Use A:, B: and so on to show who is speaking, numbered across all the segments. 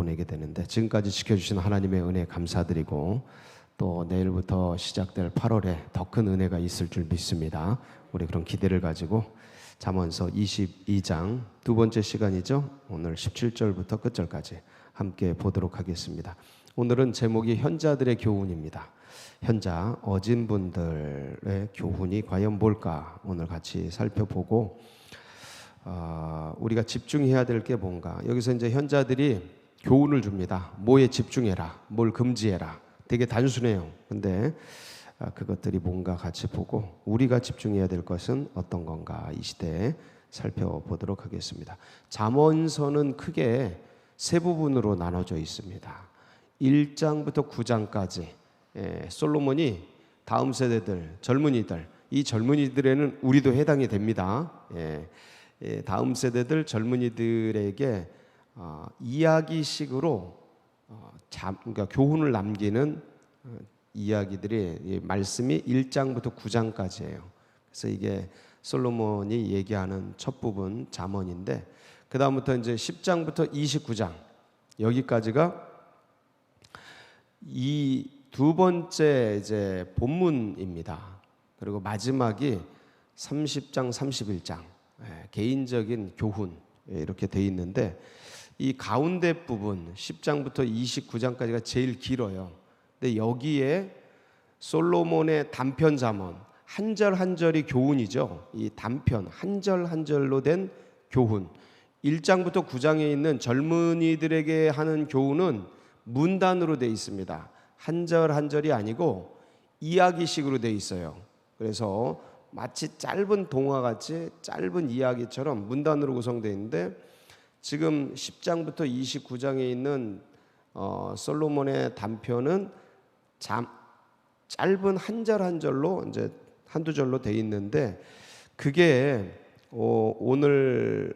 A: 보내게 되는데, 지금까지 지켜주신 하나님의 은혜 감사드리고, 또 내일부터 시작될 8월에 더 큰 은혜가 있을 줄 믿습니다. 우리 그런 기대를 가지고 잠언서 22장 두 번째 시간이죠. 오늘 17절부터 끝절까지 함께 보도록 하겠습니다. 오늘은 제목이 현자들의 교훈입니다. 현자, 어진 분들의 교훈이 과연 뭘까 오늘 같이 살펴보고, 우리가 집중해야 될 게 뭔가. 여기서 이제 현자들이 교훈을 줍니다. 뭐에 집중해라, 뭘 금지해라. 되게 단순해요. 근데 그것들이 뭔가 같이 보고 우리가 집중해야 될 것은 어떤 건가 이 시대에 살펴보도록 하겠습니다. 잠언서는 크게 세 부분으로 나눠져 있습니다. 1장부터 9장까지 솔로몬이 다음 세대들, 젊은이들, 이 젊은이들에는 우리도 해당이 됩니다. 다음 세대들 젊은이들에게 이야기식으로 그러니까 교훈을 남기는 이야기들이, 말씀이 1장부터 9장까지예요. 그래서 이게 솔로몬이 얘기하는 첫 부분 잠언인데, 그 다음부터 이제 10장부터 29장 여기까지가 이 두 번째 이제 본문입니다. 그리고 마지막이 30장, 31장 개인적인 교훈 이렇게 돼 있는데, 이 가운데 부분 10장부터 29장까지가 제일 길어요. 근데 여기에 솔로몬의 단편 잠언, 한 절 한 절이 교훈이죠. 이 단편 한 절 한 절로 된 교훈, 1장부터 9장에 있는 젊은이들에게 하는 교훈은 문단으로 되어 있습니다. 한 절 한 절이 아니고 이야기식으로 되어 있어요. 그래서 마치 짧은 동화같이 짧은 이야기처럼 문단으로 구성되어 있는데, 지금 10장부터 29장에 있는 솔로몬의 단편은 짧은 한 절 한 절로 이제 한두 절로 되어 있는데, 그게 오늘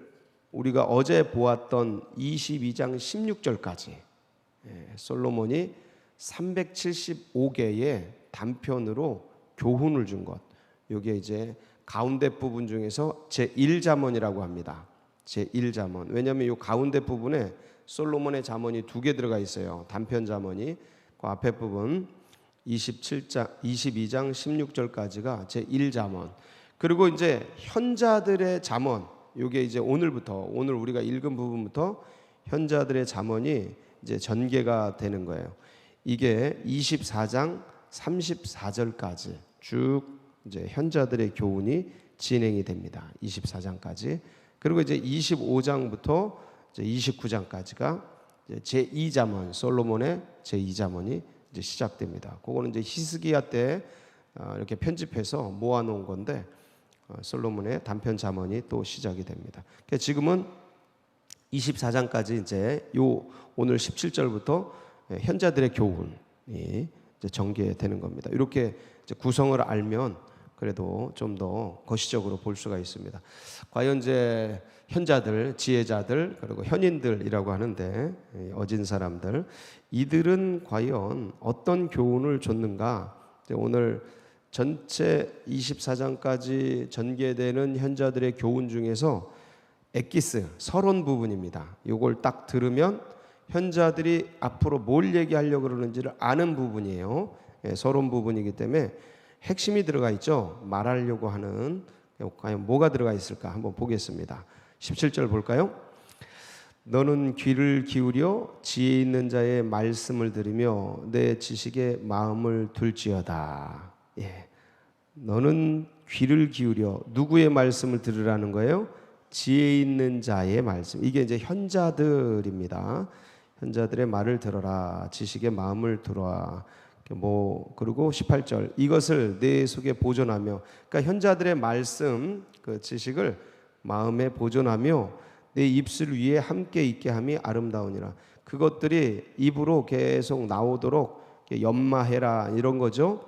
A: 우리가 어제 보았던 22장 16절까지 솔로몬이 375개의 단편으로 교훈을 준 것, 이게 이제 가운데 부분 중에서 제1잠언이라고 합니다. 제1잠언. 왜냐하면 이 가운데 부분에 솔로몬의 잠언이 두 개 들어가 있어요. 단편 잠언이. 그 앞에 부분 22장 16절까지가 제1잠언. 그리고 이제 현자들의 잠언, 이게 이제 오늘 우리가 읽은 부분부터 현자들의 잠언이 이제 전개가 되는 거예요. 이게 24장 34절까지 쭉 이제 현자들의 교훈이 진행이 됩니다. 24장까지. 그리고 이제 25장부터 이제 29장까지가 이제 제2잠언, 솔로몬의 제2잠언이 이제 시작됩니다. 그거는 이제 히스기야 때 이렇게 편집해서 모아놓은 건데, 솔로몬의 단편 잠언이 또 시작이 됩니다. 그러니까 지금은 24장까지 이제 오늘 17절부터 현자들의 교훈이 이제 전개되는 겁니다. 이렇게 이제 구성을 알면 그래도 좀 더 거시적으로 볼 수가 있습니다. 과연 이제 현자들, 지혜자들, 그리고 현인들이라고 하는데, 어진 사람들, 이들은 과연 어떤 교훈을 줬는가? 오늘 전체 24장까지 전개되는 현자들의 교훈 중에서 엑기스, 서론 부분입니다. 이걸 딱 들으면 현자들이 앞으로 뭘 얘기하려고 그러는지를 아는 부분이에요. 서론 부분이기 때문에 핵심이 들어가 있죠. 말하려고 하는, 과연 뭐가 들어가 있을까 한번 보겠습니다. 17절 볼까요? 너는 귀를 기울여 지혜 있는 자의 말씀을 들으며 내 지식에 마음을 둘지어다. 너는 귀를 기울여, 누구의 말씀을 들으라는 거예요? 지혜 있는 자의 말씀. 이게 이제 현자들입니다. 현자들의 말을 들어라. 지식의 마음을 두라. 그리고 18절, 이것을 내 속에 보존하며, 그러니까 현자들의 말씀, 그 지식을 마음에 보존하며 내 입술 위에 함께 있게 함이 아름다우니라. 그것들이 입으로 계속 나오도록 연마해라, 이런 거죠.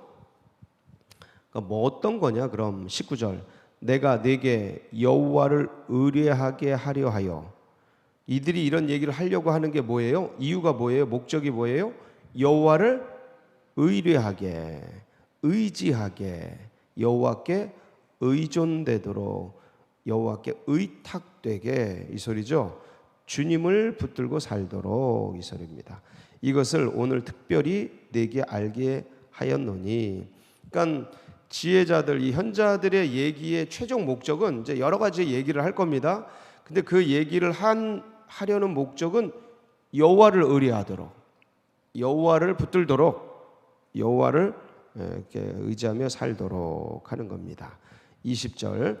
A: 그러니까 뭐 어떤 거냐? 그럼 19절, 내가 네게 여호와를 의뢰하게 하려 하여. 이들이 이런 얘기를 하려고 하는 게 뭐예요? 이유가 뭐예요? 목적이 뭐예요? 여호와를 의뢰하게, 의지하게, 여호와께 의존되도록, 여호와께 의탁되게, 이 소리죠. 주님을 붙들고 살도록, 이 소리입니다. 이것을 오늘 특별히 내게 알게 하였노니. 그러니까 지혜자들, 이 현자들의 얘기의 최종 목적은 이제 여러 가지 얘기를 할 겁니다. 근데 그 얘기를 하려는 목적은 여호와를 의뢰하도록, 여호와를 붙들도록, 여호와를 이렇게 의지하며 살도록 하는 겁니다. 20절,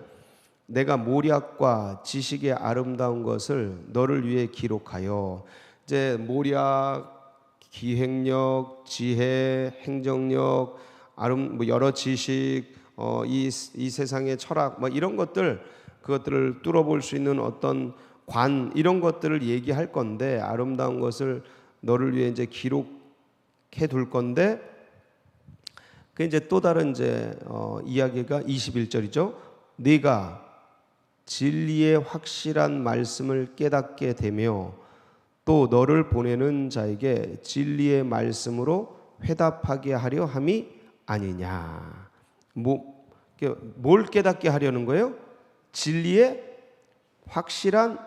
A: 내가 모략과 지식의 아름다운 것을 너를 위해 기록하여. 이제 모략, 기획력, 지혜, 행정력, 여러 지식, 이 세상의 철학, 이런 것들, 그것들을 뚫어볼 수 있는 어떤 관, 이런 것들을 얘기할 건데, 아름다운 것을 너를 위해 이제 기록해 둘 건데, 그 이제 또 다른 이제 이야기가 21절이죠. 네가 진리의 확실한 말씀을 깨닫게 되며 또 너를 보내는 자에게 진리의 말씀으로 회답하게 하려 함이 아니냐. 뭘 깨닫게 하려는 거예요? 진리의 확실한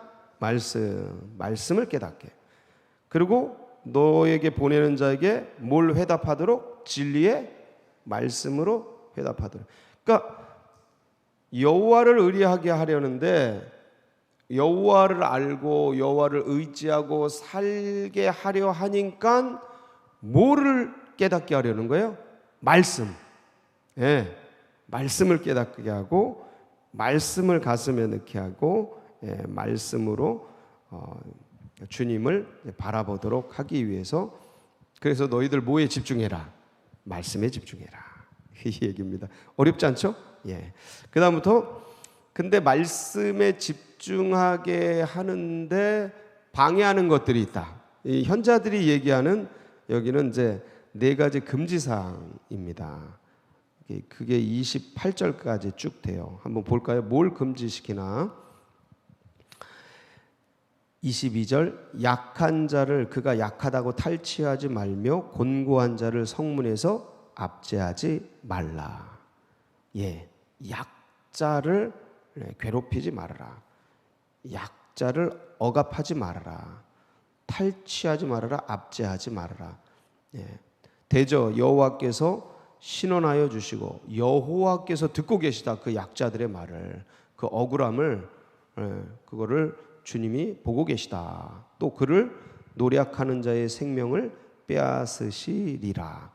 A: 말씀을 깨닫게. 그리고 너에게 보내는 자에게 뭘 회답하도록? 진리의 말씀으로 회답하도록. 그러니까 여호와를 의뢰하게 하려는데, 여호와를 알고 여호와를 의지하고 살게 하려 하니까 뭐를 깨닫게 하려는 거예요? 말씀. 예, 말씀을 깨닫게 하고, 말씀을 가슴에 넣게 하고, 말씀으로 주님을 바라보도록 하기 위해서. 그래서 너희들 뭐에 집중해라? 말씀에 집중해라, 이 얘기입니다. 어렵지 않죠? 예. 그 다음부터, 근데 말씀에 집중하게 하는데 방해하는 것들이 있다. 이 현자들이 얘기하는, 여기는 이제 4가지 금지사항입니다. 그게 28절까지 쭉 돼요. 한번 볼까요? 뭘 금지시키나? 22절, 약한 자를 그가 약하다고 탈취하지 말며 곤고한 자를 성문에서 압제하지 말라. 예, 약자를 괴롭히지 말아라. 약자를 억압하지 말아라. 탈취하지 말아라. 압제하지 말아라. 예. 대저 여호와께서 신원하여 주시고, 여호와께서 듣고 계시다. 그 약자들의 말을, 그 억울함을, 그거를 주님이 보고 계시다. 또 그를 노략하는 자의 생명을 빼앗으시리라.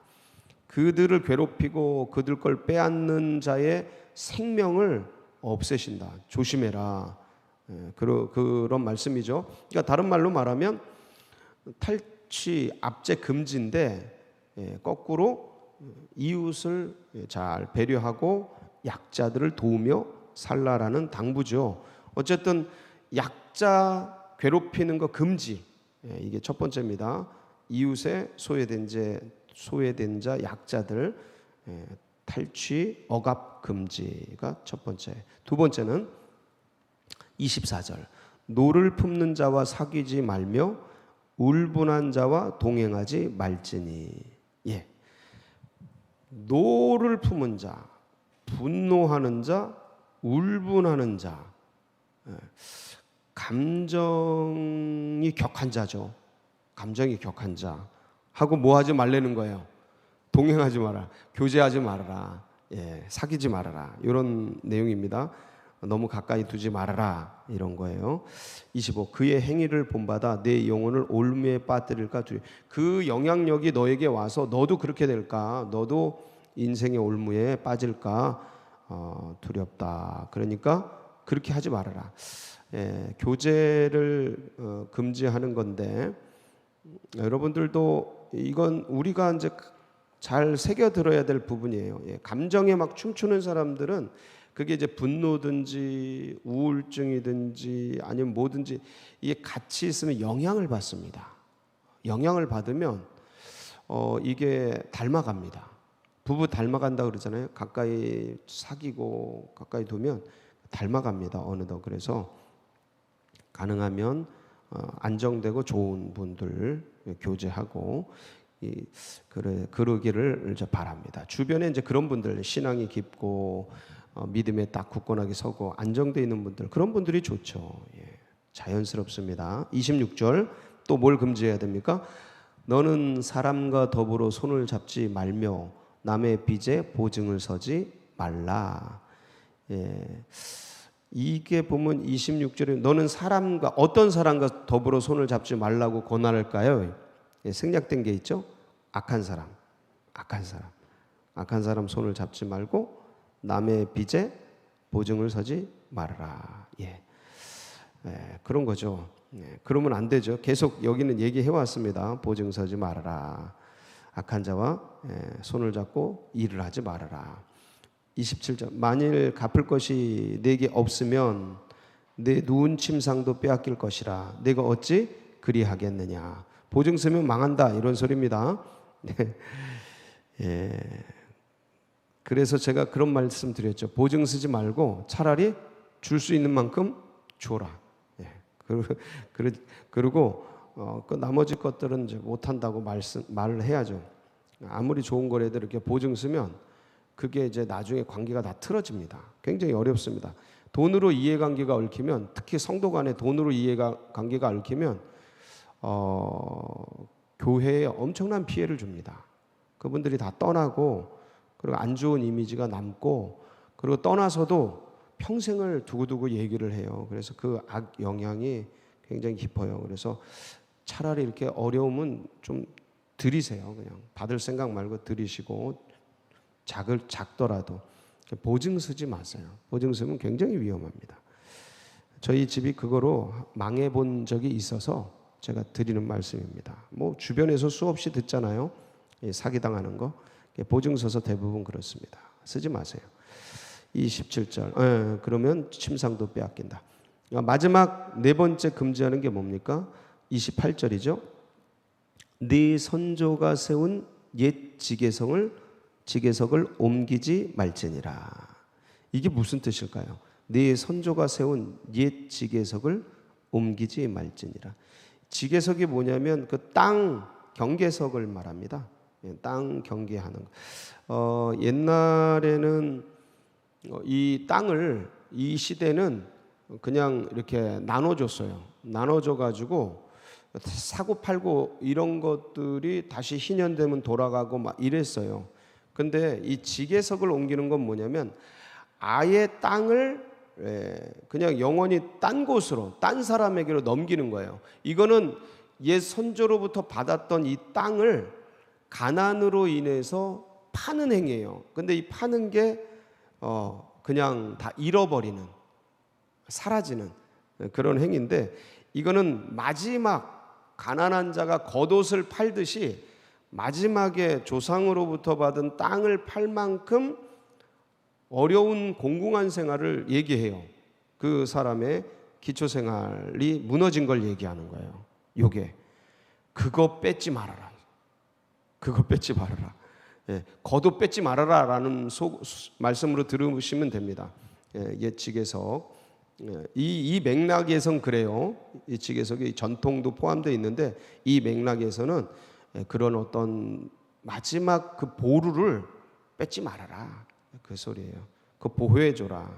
A: 그들을 괴롭히고 그들 걸 빼앗는 자의 생명을 없애신다. 조심해라. 그런 말씀이죠. 그러니까 다른 말로 말하면 탈취, 압제 금지인데, 거꾸로 이웃을 잘 배려하고 약자들을 도우며 살라라는 당부죠. 어쨌든 약자 괴롭히는 거 금지, 이게 첫 번째입니다. 이웃의 소외된 자, 약자들 탈취, 억압 금지가 첫 번째. 두 번째는 24절, 노를 품는 자와 사귀지 말며 울분한 자와 동행하지 말지니. 예, 노를 품은 자, 분노하는 자, 울분하는 자, 감정이 격한 자죠. 감정이 격한 자 하고 뭐 하지 말라는 거예요? 동행하지 마라, 교제하지 말아라, 사귀지 말아라, 이런 내용입니다. 너무 가까이 두지 말아라, 이런 거예요. 25, 그의 행위를 본받아 내 영혼을 올무에 빠뜨릴까 두려. 그 영향력이 너에게 와서 너도 그렇게 될까, 너도 인생의 올무에 빠질까 두렵다. 그러니까 그렇게 하지 말아라. 교제를 금지하는 건데, 여러분들도 이건 우리가 이제 잘 새겨 들어야 될 부분이에요. 감정에 막 춤추는 사람들은 그게 이제 분노든지 우울증이든지 아니면 뭐든지 이게 같이 있으면 영향을 받습니다. 영향을 받으면 이게 닮아갑니다. 부부 닮아간다 그러잖아요. 가까이 사귀고 가까이 두면 닮아갑니다. 어느덧. 그래서 가능하면 안정되고 좋은 분들 교제하고 그러기를 바랍니다. 주변에 이제 그런 분들, 신앙이 깊고 믿음에 딱 굳건하게 서고 안정되어 있는 분들, 그런 분들이 좋죠. 자연스럽습니다. 26절 또 뭘 금지해야 됩니까? 너는 사람과 더불어 손을 잡지 말며 남의 빚에 보증을 서지 말라. 예. 이게 보면 26절에 너는 사람과 어떤 사람과 더불어 손을 잡지 말라고 권할까요? 예, 생략된 게 있죠. 악한 사람, 악한 사람 손을 잡지 말고 남의 빚에 보증을 서지 말아라. 예, 그런 거죠. 예, 그러면 안 되죠. 계속 여기는 얘기해 왔습니다. 보증 서지 말아라. 악한 자와 손을 잡고 일을 하지 말아라. 27절 만일 갚을 것이 내게 없으면 내 누운 침상도 빼앗길 것이라 내가 어찌 그리하겠느냐. 보증 서면 망한다 이런 소리입니다. 네. 예. 그래서 제가 그런 말씀 드렸죠. 보증 쓰지 말고 차라리 줄 수 있는 만큼 줘라. 예. 그리고 그 나머지 것들은 이제 못한다고 말을 해야죠. 아무리 좋은 거라도 이렇게 보증 쓰면 그게 이제 나중에 관계가 다 틀어집니다. 굉장히 어렵습니다. 돈으로 이해관계가 얽히면, 특히 성도 간에 돈으로 이해관계가 얽히면 교회에 엄청난 피해를 줍니다. 그분들이 다 떠나고 그리고 안 좋은 이미지가 남고 그리고 떠나서도 평생을 두고두고 얘기를 해요. 그래서 그 악 영향이 굉장히 깊어요. 그래서 차라리 이렇게 어려움은 좀 드리세요. 그냥 받을 생각 말고 드리시고 작더라도 보증 쓰지 마세요. 보증 쓰면 굉장히 위험합니다. 저희 집이 그거로 망해 본 적이 있어서 제가 드리는 말씀입니다. 뭐 주변에서 수없이 듣잖아요. 사기당하는 거. 보증 서서 대부분 그렇습니다. 쓰지 마세요. 27절. 그러면 침상도 빼앗긴다. 마지막 네 번째 금지하는 게 뭡니까? 28절이죠. 네 선조가 세운 옛 지계석을 옮기지 말지니라. 이게 무슨 뜻일까요? 네 선조가 세운 옛 지계석을 옮기지 말지니라. 지계석이 뭐냐면 그 땅 경계석을 말합니다. 땅 경계하는 거. 옛날에는 이 땅을 이 시대는 그냥 이렇게 나눠줬어요. 나눠줘 가지고 사고 팔고 이런 것들이 다시 희년되면 돌아가고 막 이랬어요. 근데 이 지계석을 옮기는 건 뭐냐면 아예 땅을 그냥 영원히 딴 곳으로 딴 사람에게로 넘기는 거예요. 이거는 옛 선조로부터 받았던 이 땅을 가난으로 인해서 파는 행위예요. 근데 이 파는 게 그냥 다 잃어버리는, 사라지는 그런 행위인데, 이거는 마지막 가난한 자가 겉옷을 팔듯이 마지막에 조상으로부터 받은 땅을 팔 만큼 어려운 공공한 생활을 얘기해요. 그 사람의 기초 생활이 무너진 걸 얘기하는 거예요. 요게 그거 뺏지 말아라. 그거 뺏지 말아라. 겉옷 뺏지 말아라라는 말씀으로 들으시면 됩니다. 옛 지계석. 이 맥락에선 그래요. 이 지계석이 전통도 포함되어 있는데 이 맥락에서는 그런 어떤 마지막 그 보루를 뺏지 말아라. 그 소리예요. 그 보호해줘라.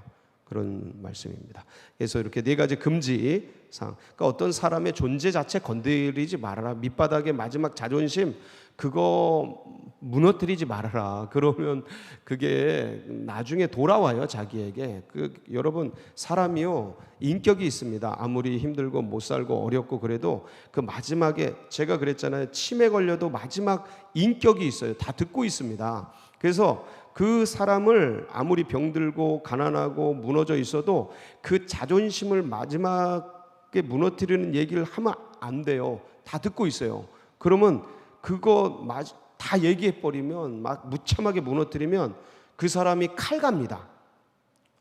A: 그런 말씀입니다. 그래서 이렇게 네 가지 금지 사항. 그러니까 어떤 사람의 존재 자체 건드리지 말아라. 밑바닥의 마지막 자존심 그거 무너뜨리지 말아라. 그러면 그게 나중에 돌아와요, 자기에게. 여러분 사람이요 인격이 있습니다. 아무리 힘들고 못 살고 어렵고 그래도 그 마지막에 제가 그랬잖아요. 치매 걸려도 마지막 인격이 있어요. 다 듣고 있습니다. 그래서 그 사람을 아무리 병들고 가난하고 무너져 있어도 그 자존심을 마지막에 무너뜨리는 얘기를 하면 안 돼요. 다 듣고 있어요. 그러면 그거 다 얘기해버리면 막 무참하게 무너뜨리면 그 사람이 칼 갑니다.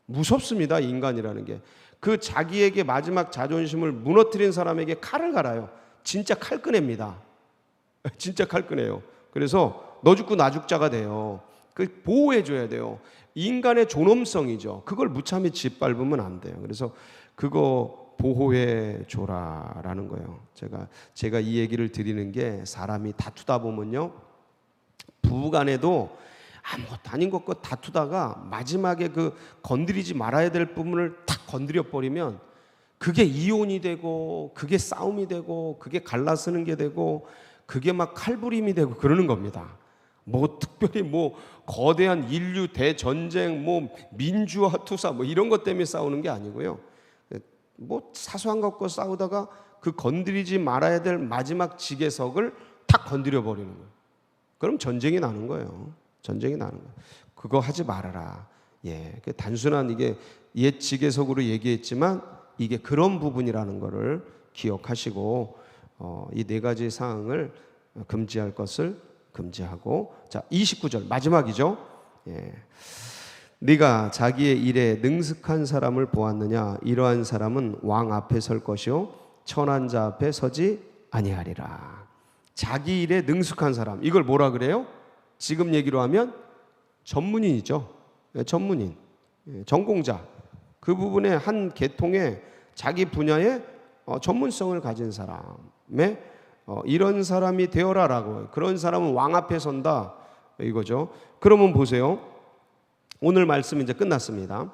A: 무섭습니다. 인간이라는 게. 그 자기에게 마지막 자존심을 무너뜨린 사람에게 칼을 갈아요. 진짜 칼 꺼냅니다. 진짜 칼 꺼내요. 그래서 너 죽고 나 죽자가 돼요. 그 보호해줘야 돼요. 인간의 존엄성이죠. 그걸 무참히 짓밟으면 안 돼요. 그래서 그거 보호해줘라라는 거예요. 제가 이 얘기를 드리는 게 사람이 다투다 보면요. 부부간에도 아무것도 아닌 것과 다투다가 마지막에 그 건드리지 말아야 될 부분을 탁 건드려 버리면 그게 이혼이 되고 그게 싸움이 되고 그게 갈라서는 게 되고 그게 막 칼부림이 되고 그러는 겁니다. 뭐 특별히 뭐 거대한 인류 대전쟁, 뭐 민주화 투사 뭐 이런 것 때문에 싸우는 게 아니고요. 뭐 사소한 것과 싸우다가 그 건드리지 말아야 될 마지막 지게석을 탁 건드려 버리는 거예요. 그럼 전쟁이 나는 거예요. 전쟁이 나는 거예요. 그거 하지 말아라. 예, 단순한 이게 옛 지게석으로 얘기했지만 이게 그런 부분이라는 것을 기억하시고 이 네 가지 사항을 금지할 것을 금지하고, 자 29절 마지막이죠. 예. 네가 자기의 일에 능숙한 사람을 보았느냐? 이러한 사람은 왕 앞에 설 것이요 천한 자 앞에 서지 아니하리라. 자기 일에 능숙한 사람, 이걸 뭐라 그래요? 지금 얘기로 하면 전문인이죠. 전문인, 전공자. 그 부분의 한 계통의 자기 분야의 전문성을 가진 사람의 이런 사람이 되어라라고. 그런 사람은 왕 앞에 선다 이거죠. 그러면 보세요. 오늘 말씀 이제 끝났습니다.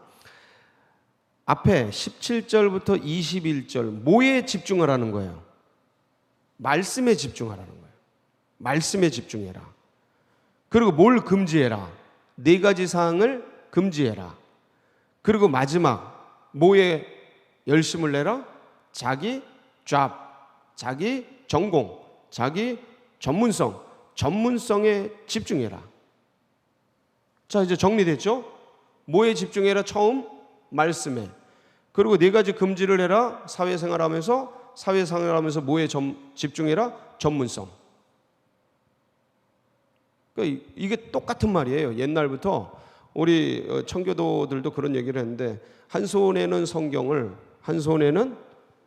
A: 앞에 17절부터 21절 뭐에 집중을 하는 거예요? 말씀에 집중하라는 거예요. 말씀에 집중해라. 그리고 뭘 금지해라? 네 가지 사항을 금지해라. 그리고 마지막 뭐에 열심을 내라? 자기 잡, 자기 전공, 자기 전문성에 집중해라. 자, 이제 정리됐죠? 뭐에 집중해라? 처음 말씀에. 그리고 네 가지 금지를 해라. 사회생활하면서 뭐에 집중해라? 전문성. 그러니까 이게 똑같은 말이에요. 옛날부터 우리 청교도들도 그런 얘기를 했는데, 한 손에는 성경을, 한 손에는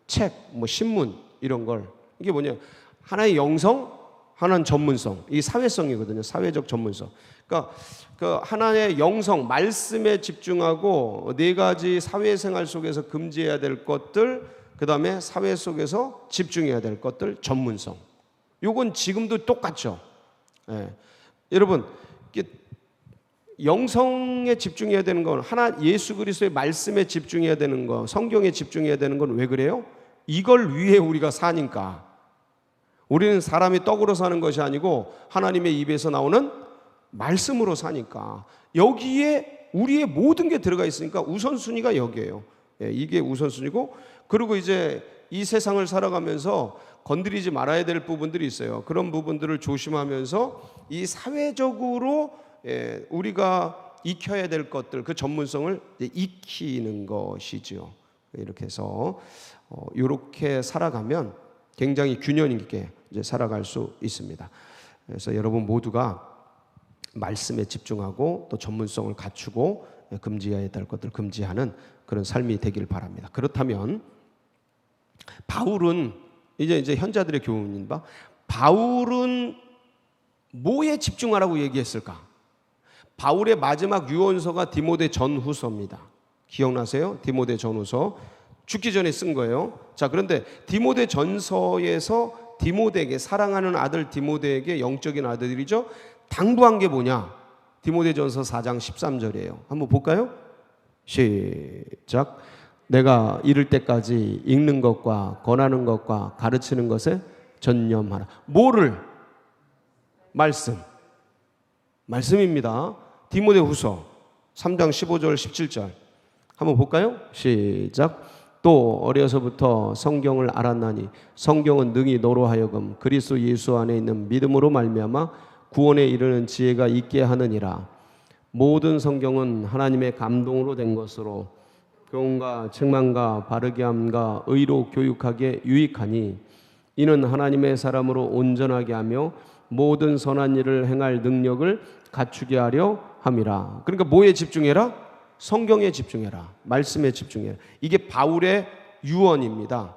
A: 책, 뭐 신문 이런 걸. 이게 뭐냐? 하나의 영성, 하나는 전문성. 이 사회성이거든요. 사회적 전문성. 그러니까 그 하나의 영성, 말씀에 집중하고 네 가지 사회생활 속에서 금지해야 될 것들, 그 다음에 사회 속에서 집중해야 될 것들, 전문성. 요건 지금도 똑같죠. 예. 여러분, 영성에 집중해야 되는 건, 하나 예수 그리스도의 말씀에 집중해야 되는 거, 성경에 집중해야 되는 건 왜 그래요? 이걸 위해 우리가 사니까. 우리는 사람이 떡으로 사는 것이 아니고 하나님의 입에서 나오는 말씀으로 사니까. 여기에 우리의 모든 게 들어가 있으니까 우선순위가 여기에요. 예, 이게 우선순위고, 그리고 이제 이 세상을 살아가면서 건드리지 말아야 될 부분들이 있어요. 그런 부분들을 조심하면서 이 사회적으로 우리가 익혀야 될 것들, 그 전문성을 익히는 것이죠. 이렇게 해서 이렇게 살아가면 굉장히 균형 있게 이제 살아갈 수 있습니다. 그래서 여러분 모두가 말씀에 집중하고 또 전문성을 갖추고 금지해야 될 것들 금지하는 그런 삶이 되길 바랍니다. 그렇다면 바울은 이제 현자들의 교훈인 바, 바울은 뭐에 집중하라고 얘기했을까? 바울의 마지막 유언서가 디모데 전후서입니다. 기억나세요? 디모데 전후서. 죽기 전에 쓴 거예요. 자, 그런데 디모데 전서에서 디모데에게, 사랑하는 아들 디모데에게, 영적인 아들이죠, 당부한 게 뭐냐? 디모데 전서 4장 13절이에요. 한번 볼까요? 시작. 내가 이를 때까지 읽는 것과 권하는 것과 가르치는 것에 전념하라. 뭐를? 말씀입니다. 디모데 후서 3장 15절 17절 한번 볼까요? 시작. 또 어려서부터 성경을 알았나니 성경은 능히 너로 하여금 그리스도 예수 안에 있는 믿음으로 말미암아 구원에 이르는 지혜가 있게 하느니라. 모든 성경은 하나님의 감동으로 된 것으로 교훈과 책망과 바르게 함과 의로 교육하기에 유익하니 이는 하나님의 사람으로 온전하게 하며 모든 선한 일을 행할 능력을 갖추게 하려 함이라. 그러니까 뭐에 집중해라? 성경에 집중해라. 말씀에 집중해라. 이게 바울의 유언입니다.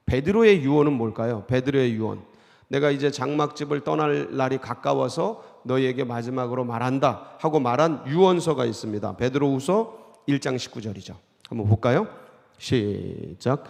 A: 베드로의 유언은 뭘까요? 베드로의 유언. 내가 이제 장막집을 떠날 날이 가까워서 너희에게 마지막으로 말한다 하고 말한 유언서가 있습니다. 베드로후서 1장 19절이죠. 한번 볼까요? 시작.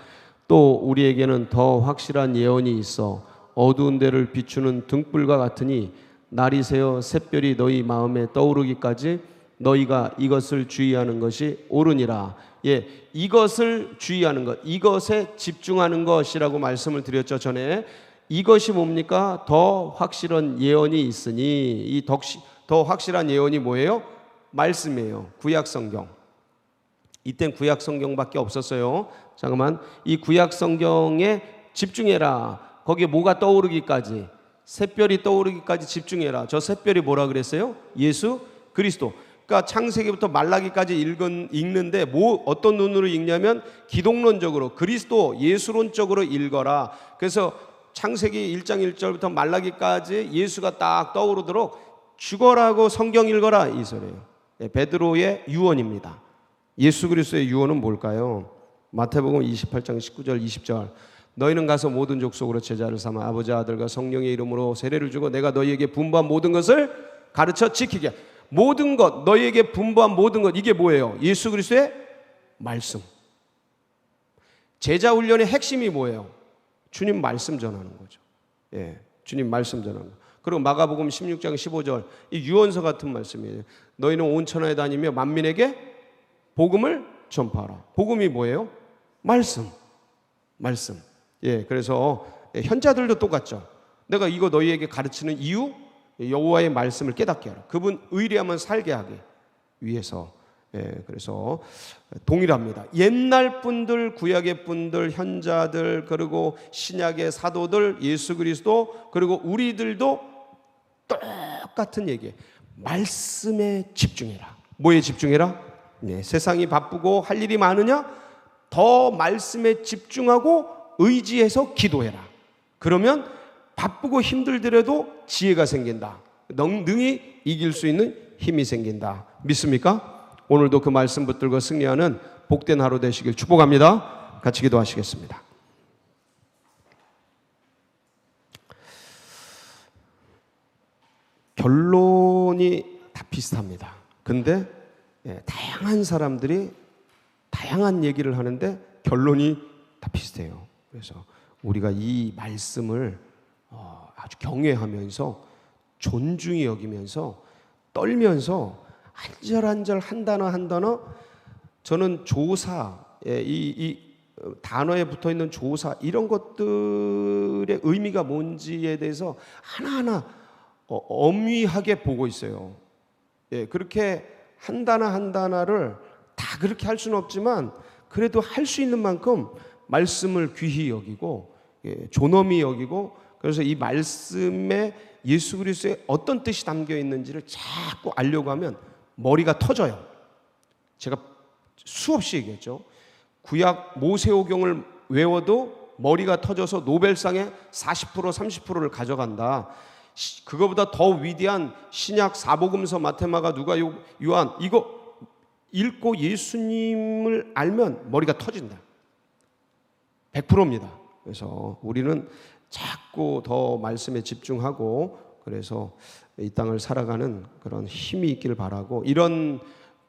A: 또 우리에게는 더 확실한 예언이 있어 어두운 데를 비추는 등불과 같으니 날이 새어 샛별이 너희 마음에 떠오르기까지 너희가 이것을 주의하는 것이 옳으니라. 예, 이것을 주의하는 것, 이것에 집중하는 것이라고 말씀을 드렸죠. 전에 이것이 뭡니까? 더 확실한 예언이 있으니, 이 더 확실한 예언이 뭐예요? 말씀이에요. 구약 성경. 이땐 구약 성경밖에 없었어요. 잠깐만, 이 구약 성경에 집중해라. 거기에 뭐가 떠오르기까지, 샛별이 떠오르기까지 집중해라. 저 샛별이 뭐라 그랬어요? 예수 그리스도. 그러니까 창세기부터 말라기까지 읽는데 어떤 눈으로 읽냐면 기독론적으로, 그리스도 예수론적으로 읽어라. 그래서 창세기 1장 1절부터 말라기까지 예수가 딱 떠오르도록 죽어라고 성경 읽어라, 이 소리예요. 베드로의 유언입니다. 예수 그리스도의 유언은 뭘까요? 마태복음 28장 19절 20절. 너희는 가서 모든 족속으로 제자를 삼아 아버지 아들과 성령의 이름으로 세례를 주고 내가 너희에게 분부한 모든 것을 가르쳐 지키게. 모든 것, 너희에게 분부한 모든 것, 이게 뭐예요? 예수 그리스도의 말씀. 제자 훈련의 핵심이 뭐예요? 주님 말씀 전하는 거죠. 예, 주님 말씀 전하는 거. 그리고 마가복음 16장 15절, 이 유언서 같은 말씀이에요. 너희는 온 천하에 다니며 만민에게 복음을 전파하라. 복음이 뭐예요? 말씀. 말씀. 예, 그래서 현자들도 똑같죠. 내가 이거 너희에게 가르치는 이유, 여호와의 말씀을 깨닫게 하라. 그분 의리하면 살게 하기 위해서. 예, 그래서 동일합니다. 옛날 분들, 구약의 분들, 현자들, 그리고 신약의 사도들, 예수 그리스도, 그리고 우리들도 똑같은 얘기예요. 말씀에 집중해라. 뭐에 집중해라? 네, 세상이 바쁘고 할 일이 많으냐? 더 말씀에 집중하고 의지해서 기도해라. 그러면 바쁘고 힘들더라도 지혜가 생긴다. 능히 이길 수 있는 힘이 생긴다. 믿습니까? 오늘도 그 말씀 붙들고 승리하는 복된 하루 되시길 축복합니다. 같이 기도하시겠습니다. 결론이 다 비슷합니다. 근데 다양한 사람들이 다양한 얘기를 하는데 결론이 다 비슷해요. 그래서 우리가 이 말씀을 아주 경외하면서 존중히 여기면서 떨면서 한 절 한 절 한 단어 한 단어, 저는 조사, 이 단어에 붙어있는 조사, 이런 것들의 의미가 뭔지에 대해서 하나하나 엄위하게 보고 있어요. 예, 그렇게 한 단어 한 단어를 다 그렇게 할 수는 없지만 그래도 할 수 있는 만큼 말씀을 귀히 여기고, 존엄히 여기고, 그래서 이 말씀에 예수 그리스도의 어떤 뜻이 담겨 있는지를 자꾸 알려고 하면 머리가 터져요. 제가 수없이 얘기했죠. 구약 모세오경을 외워도 머리가 터져서 노벨상의 40% 30%를 가져간다. 그거보다 더 위대한 신약 사복음서 마태마가 누가 요한, 이거 읽고 예수님을 알면 머리가 터진다. 100%입니다. 그래서 우리는 자꾸 더 말씀에 집중하고, 그래서 이 땅을 살아가는 그런 힘이 있기를 바라고, 이런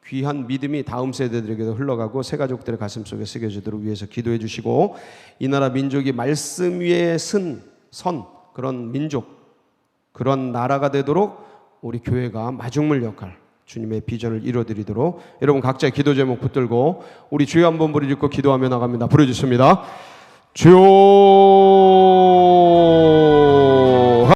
A: 귀한 믿음이 다음 세대들에게도 흘러가고 새 가족들의 가슴 속에 새겨지도록 위해서 기도해 주시고, 이 나라 민족이 말씀 위에 선 그런 민족, 그런 나라가 되도록 우리 교회가 마중물 역할, 주님의 비전을 이뤄드리도록 여러분 각자의 기도 제목 붙들고 우리 주여 한번 부르짖고 기도하며 나갑니다. 부르짖습니다. 주여.